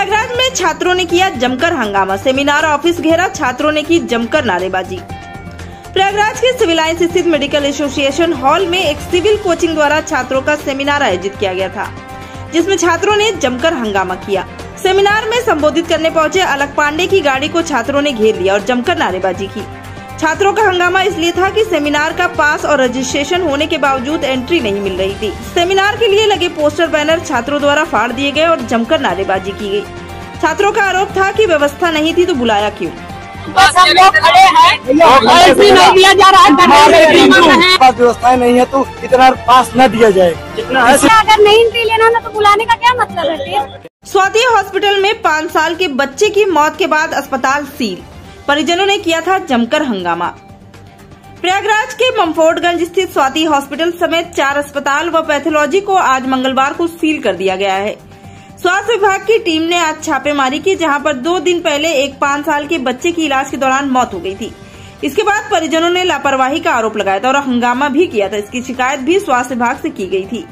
प्रयागराज में छात्रों ने किया जमकर हंगामा, सेमिनार ऑफिस घेरा, छात्रों ने की जमकर नारेबाजी। प्रयागराज के सिविल लाइंस स्थित मेडिकल एसोसिएशन हॉल में एक सिविल कोचिंग द्वारा छात्रों का सेमिनार आयोजित किया गया था, जिसमें छात्रों ने जमकर हंगामा किया। सेमिनार में संबोधित करने पहुंचे अलख पांडे की गाड़ी को छात्रों ने घेर लिया और जमकर नारेबाजी की। छात्रों का हंगामा इसलिए था कि सेमिनार का पास और रजिस्ट्रेशन होने के बावजूद एंट्री नहीं मिल रही थी। सेमिनार के लिए लगे पोस्टर बैनर छात्रों द्वारा फाड़ दिए गए और जमकर नारेबाजी की गई। छात्रों का आरोप था कि व्यवस्था नहीं थी तो बुलाया क्यों। बस हम लोग खड़े हैं, नहीं दिया जा रहा है, व्यवस्थाएं नहीं है तो इतना पास न दिया जाए। अगर नहीं एंट्री लेना ना तो बुलाने का क्या मतलब है। स्वाति हॉस्पिटल में 5 साल के बच्चे की मौत के बाद अस्पताल सील, परिजनों ने किया था जमकर हंगामा। प्रयागराज के ममफोर्डगंज स्थित स्वाति हॉस्पिटल समेत 4 अस्पताल व पैथोलॉजी को आज मंगलवार को सील कर दिया गया है। स्वास्थ्य विभाग की टीम ने आज छापेमारी की, जहां पर 2 दिन पहले एक 5 साल के बच्चे की इलाज के दौरान मौत हो गई थी। इसके बाद परिजनों ने लापरवाही का आरोप लगाया था और हंगामा भी किया था। इसकी शिकायत भी स्वास्थ्य विभाग से की गई थी।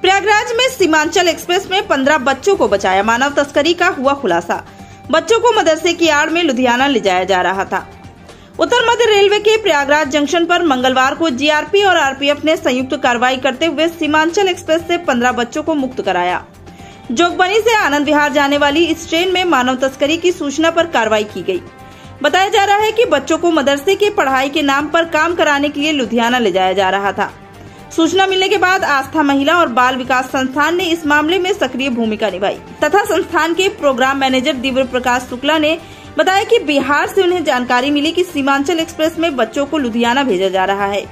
प्रयागराज में सीमांचल एक्सप्रेस में 15 बच्चों को बचाया, मानव तस्करी का हुआ खुलासा। बच्चों को मदरसे की आड़ में लुधियाना ले जाया जा रहा था। उत्तर मध्य रेलवे के प्रयागराज जंक्शन पर मंगलवार को जीआरपी और आरपीएफ ने संयुक्त कार्रवाई करते हुए सीमांचल एक्सप्रेस से 15 बच्चों को मुक्त कराया। जोगबनी से आनंद विहार जाने वाली इस ट्रेन में मानव तस्करी की सूचना पर कार्रवाई की गई। बताया जा रहा है कि बच्चों को मदरसे के पढ़ाई के नाम पर काम कराने के लिए लुधियाना ले जाया जा रहा था। सूचना मिलने के बाद आस्था महिला और बाल विकास संस्थान ने इस मामले में सक्रिय भूमिका निभाई तथा संस्थान के प्रोग्राम मैनेजर दिव्य प्रकाश शुक्ला ने बताया कि बिहार से उन्हें जानकारी मिली कि सीमांचल एक्सप्रेस में बच्चों को लुधियाना भेजा जा रहा है।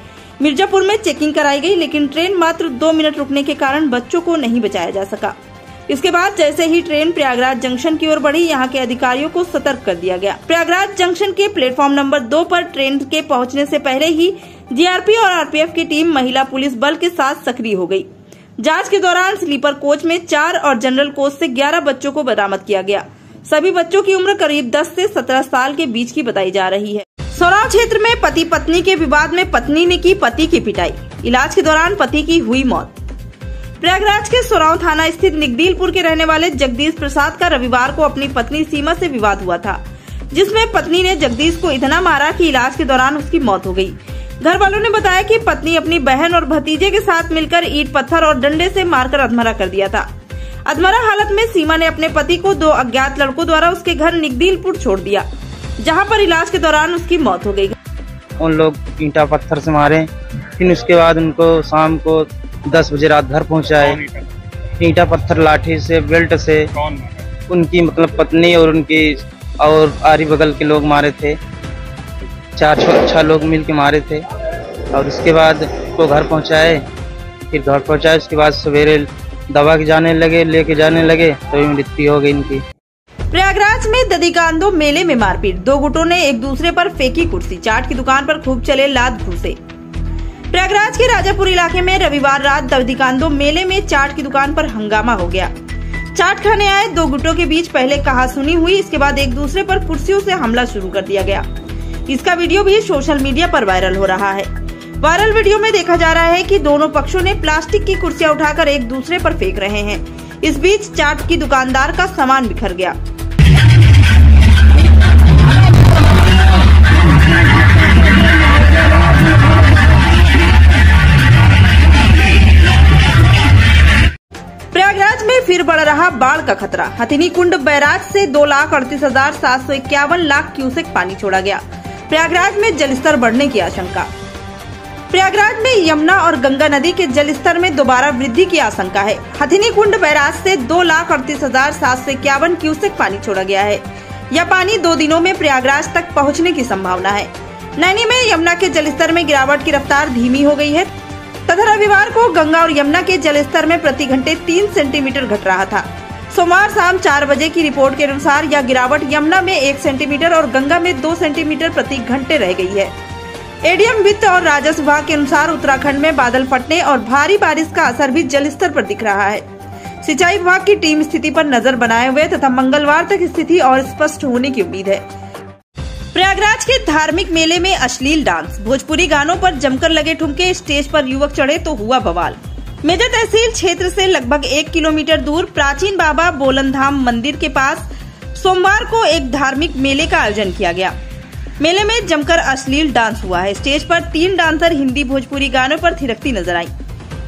मिर्जापुर में चेकिंग कराई गई, लेकिन ट्रेन मात्र 2 मिनट रुकने के कारण बच्चों को नहीं बचाया जा सका। इसके बाद जैसे ही ट्रेन प्रयागराज जंक्शन की ओर बढ़ी, यहाँ के अधिकारियों को सतर्क कर दिया गया। प्रयागराज जंक्शन के प्लेटफॉर्म नंबर 2 पर ट्रेन के पहुँचने से पहले ही जीआरपी और आरपीएफ की टीम महिला पुलिस बल के साथ सक्रिय हो गई। जांच के दौरान स्लीपर कोच में 4 और जनरल कोच से 11 बच्चों को बरामद किया गया। सभी बच्चों की उम्र करीब 10 से 17 साल के बीच की बताई जा रही है। सोराव क्षेत्र में पति पत्नी के विवाद में पत्नी ने की पति की पिटाई, इलाज के दौरान पति की हुई मौत। प्रयागराज के सोराव थाना स्थित निगदीलपुर के रहने वाले जगदीश प्रसाद का रविवार को अपनी पत्नी सीमा से विवाद हुआ था, जिसमें पत्नी ने जगदीश को इतना मारा कि इलाज के दौरान उसकी मौत हो गई। घर वालों ने बताया कि पत्नी अपनी बहन और भतीजे के साथ मिलकर ईंट पत्थर और डंडे से मारकर अधमरा कर दिया था। अधमरा हालत में सीमा ने अपने पति को 2 अज्ञात लड़कों द्वारा उसके घर निगदीलपुर छोड़ दिया, जहां पर इलाज के दौरान उसकी मौत हो गई। उन लोग ईंटा पत्थर से मारे, फिर उसके बाद उनको शाम को 10 बजे रात घर पहुंचाए। ईंटा पत्थर लाठी से बेल्ट से उनकी मतलब पत्नी और उनकी और आरी बगल के लोग मारे थे। 4-6 लोग मिल के मारे थे और उसके बाद उसको घर पहुंचाए। फिर घर पहुंचाए उसके बाद सवेरे दवा के लेके जाने लगे तो मृत्यु हो गई इनकी। प्रयागराज में दधिकांदो मेले में मारपीट, 2 गुटों ने एक दूसरे पर फेंकी कुर्सी, चाट की दुकान पर खूब चले लात घूसे। प्रयागराज के राजापुर इलाके में रविवार रात दधिकांदो मेले में चाट की दुकान पर हंगामा हो गया। चाट खाने आए 2 गुटों के बीच पहले कहासुनी हुई, इसके बाद एक दूसरे पर कुर्सियों से हमला शुरू कर दिया गया। इसका वीडियो भी सोशल मीडिया पर वायरल हो रहा है। वायरल वीडियो में देखा जा रहा है कि दोनों पक्षों ने प्लास्टिक की कुर्सियां उठाकर एक दूसरे पर फेंक रहे हैं। इस बीच चाट की दुकानदार का सामान बिखर गया। प्रयागराज में फिर बढ़ रहा बाढ़ का खतरा। हथिनी कुंड बैराज से 2,38,751 क्यूसेक पानी छोड़ा गया। प्रयागराज में जलस्तर बढ़ने की आशंका। प्रयागराज में यमुना और गंगा नदी के जलस्तर में दोबारा वृद्धि की आशंका है। हथिनी कुंड बैराज से 2,38,751 क्यूसेक पानी छोड़ा गया है। यह पानी 2 दिनों में प्रयागराज तक पहुंचने की संभावना है। नैनी में यमुना के जलस्तर में गिरावट की रफ्तार धीमी हो गई है तथा रविवार को गंगा और यमुना के जलस्तर में प्रति घंटे 3 सेंटीमीटर घट रहा था। सोमवार शाम 4 बजे की रिपोर्ट के अनुसार यह गिरावट यमुना में 1 सेंटीमीटर और गंगा में 2 सेंटीमीटर प्रति घंटे रह गई है। एडीएम वित्त और राजस्व विभाग के अनुसार उत्तराखंड में बादल फटने और भारी बारिश का असर भी जलस्तर पर दिख रहा है। सिंचाई विभाग की टीम स्थिति पर नजर बनाए हुए तथा मंगलवार तक स्थिति और स्पष्ट होने की उम्मीद है। प्रयागराज के धार्मिक मेले में अश्लील डांस, भोजपुरी गानों पर जमकर लगे ठुमके, स्टेज पर युवक चढ़े तो हुआ बवाल। मेजा तहसील क्षेत्र से लगभग 1 किलोमीटर दूर प्राचीन बाबा बोलनधाम मंदिर के पास सोमवार को एक धार्मिक मेले का आयोजन किया गया। मेले में जमकर अश्लील डांस हुआ है। स्टेज पर 3 डांसर हिंदी भोजपुरी गानों पर थिरकती नजर आई।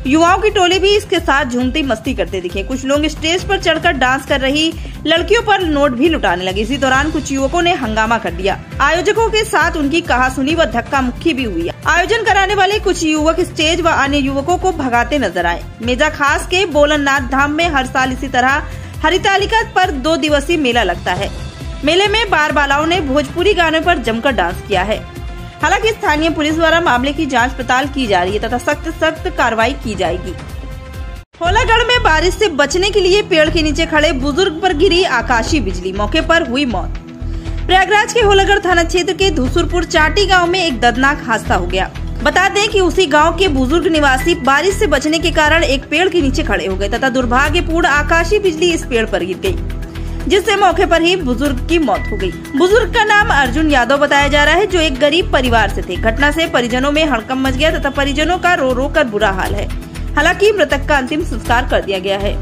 युवाओं की टोली भी इसके साथ झूमती मस्ती करते दिखे। कुछ लोग स्टेज पर चढ़कर डांस कर रही लड़कियों पर नोट भी लुटाने लगे। इसी दौरान कुछ युवकों ने हंगामा कर दिया। आयोजकों के साथ उनकी कहासुनी व धक्का मुक्की भी हुई। आयोजन कराने वाले कुछ युवक स्टेज व अन्य युवकों को भगाते नजर आए। मेजा खास के बोलननाथ धाम में हर साल इसी तरह हरितालिका पर 2 दिवसीय मेला लगता है। मेले में बार बालाओं ने भोजपुरी गानों पर जमकर डांस किया है। हालांकि स्थानीय पुलिस द्वारा मामले की जांच पड़ताल की जा रही है तथा सख्त कार्रवाई की जाएगी। होलागढ़ में बारिश से बचने के लिए पेड़ के नीचे खड़े बुजुर्ग पर गिरी आकाशीय बिजली, मौके पर हुई मौत। प्रयागराज के होलागढ़ थाना क्षेत्र के धूसुरपुर चाटी गांव में एक दर्दनाक हादसा हो गया। बता दें कि उसी गांव के बुजुर्ग निवासी बारिश से बचने के कारण एक पेड़ के नीचे खड़े हो गए तथा दुर्भाग्यपूर्ण आकाशीय बिजली इस पेड़ पर गिर गई, जिससे मौके पर ही बुजुर्ग की मौत हो गई। बुजुर्ग का नाम अर्जुन यादव बताया जा रहा है, जो एक गरीब परिवार से थे। घटना से परिजनों में हड़कंप मच गया तथा परिजनों का रो रो कर बुरा हाल है। हालांकि मृतक का अंतिम संस्कार कर दिया गया है।